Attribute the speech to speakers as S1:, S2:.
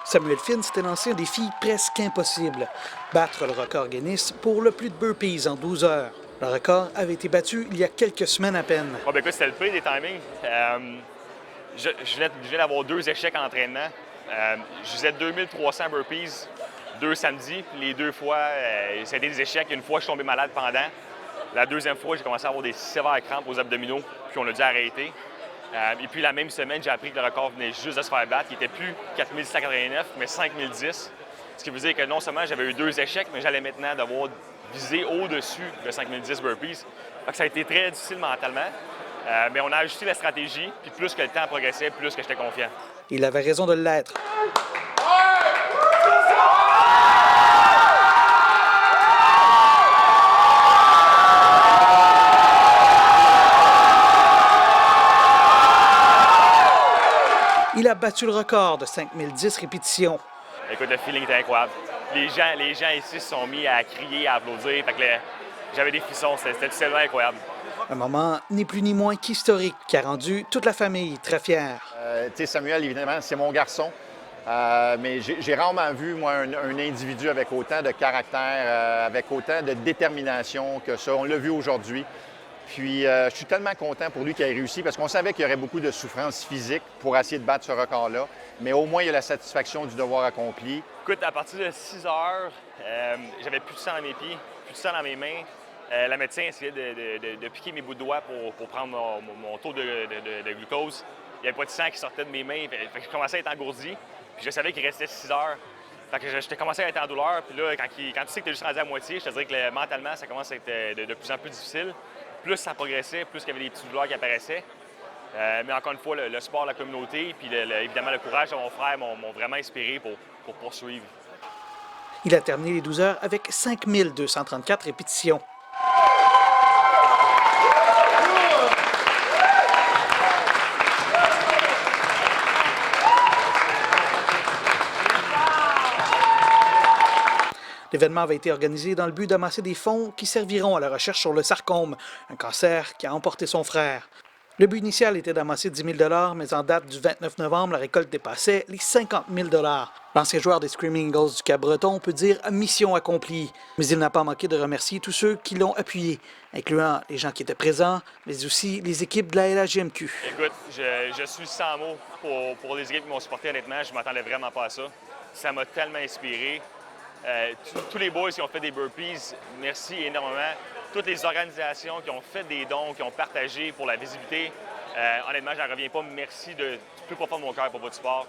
S1: Samuel Finn s'était lancé un défi presque impossible, battre le record Guinness pour le plus de burpees en 12 heures. Le record avait été battu il y a quelques semaines à peine.
S2: Bon, ben écoute, c'était le pire des timings. Je venais d'avoir 2 échecs en entraînement. Je faisais 2300 burpees 2 samedis, puis les 2 fois, c'était des échecs. Une fois, je suis tombé malade pendant. La deuxième fois, j'ai commencé à avoir des sévères crampes aux abdominaux, puis on a dû arrêter. Et puis la même semaine, j'ai appris que le record venait juste de se faire battre. Il n'était plus 4189, mais 5010. Ce qui veut dire que non seulement j'avais eu 2 échecs, mais j'allais maintenant devoir viser au-dessus de 5010 burpees. Donc ça a été très difficile mentalement. Mais on a ajusté la stratégie, puis plus que le temps progressait, plus que j'étais confiant.
S1: Il avait raison de l'être. Il a battu le record de 5010 répétitions.
S2: Écoute, le feeling était incroyable. Les gens ici se sont mis à crier, à applaudir. Fait que j'avais des frissons, c'était tellement incroyable.
S1: Un moment ni plus ni moins qu'historique qui a rendu toute la famille très fière.
S3: Tu sais, Samuel, évidemment, c'est mon garçon. Mais j'ai rarement vu, moi, un individu avec autant de caractère, avec autant de détermination que ça. On l'a vu aujourd'hui. Puis, je suis tellement content pour lui qu'il ait réussi parce qu'on savait qu'il y aurait beaucoup de souffrance physique pour essayer de battre ce record-là. Mais au moins, il y a la satisfaction du devoir accompli.
S2: Écoute, à partir de 6 heures, j'avais plus de sang dans mes pieds, plus de sang dans mes mains. La médecin essayait de piquer mes bouts de doigts pour prendre mon taux de glucose. Il n'y avait pas de sang qui sortait de mes mains. Fait que je commençais à être engourdi. Puis je savais qu'il restait 6 heures. Fait que j'étais commencé à être en douleur. Puis là, quand tu sais que tu es juste rendu à moitié, je te dirais que mentalement, ça commence à être de plus en plus difficile. Plus ça progressait, plus il y avait des petites douleurs qui apparaissaient. Mais encore une fois, le sport, la communauté, puis évidemment le courage de mon frère m'ont vraiment inspiré pour poursuivre.
S1: Il a terminé les 12 heures avec 5234 répétitions. L'événement avait été organisé dans le but d'amasser des fonds qui serviront à la recherche sur le sarcome, un cancer qui a emporté son frère. Le but initial était d'amasser 10 000 $, mais en date du 29 novembre, la récolte dépassait les 50 000 $. L'ancien joueur des Screaming Eagles du Cap-Breton peut dire mission accomplie, mais il n'a pas manqué de remercier tous ceux qui l'ont appuyé, incluant les gens qui étaient présents, mais aussi les équipes de la LHJMQ.
S2: Écoute, je suis sans mots pour les équipes qui m'ont supporté, honnêtement, je ne m'attendais vraiment pas à ça. Ça m'a tellement inspiré. Tous les boys qui ont fait des burpees, merci énormément. Toutes les organisations qui ont fait des dons, qui ont partagé pour la visibilité, honnêtement, je n'en reviens pas. Merci du plus profond de mon cœur pour votre sport.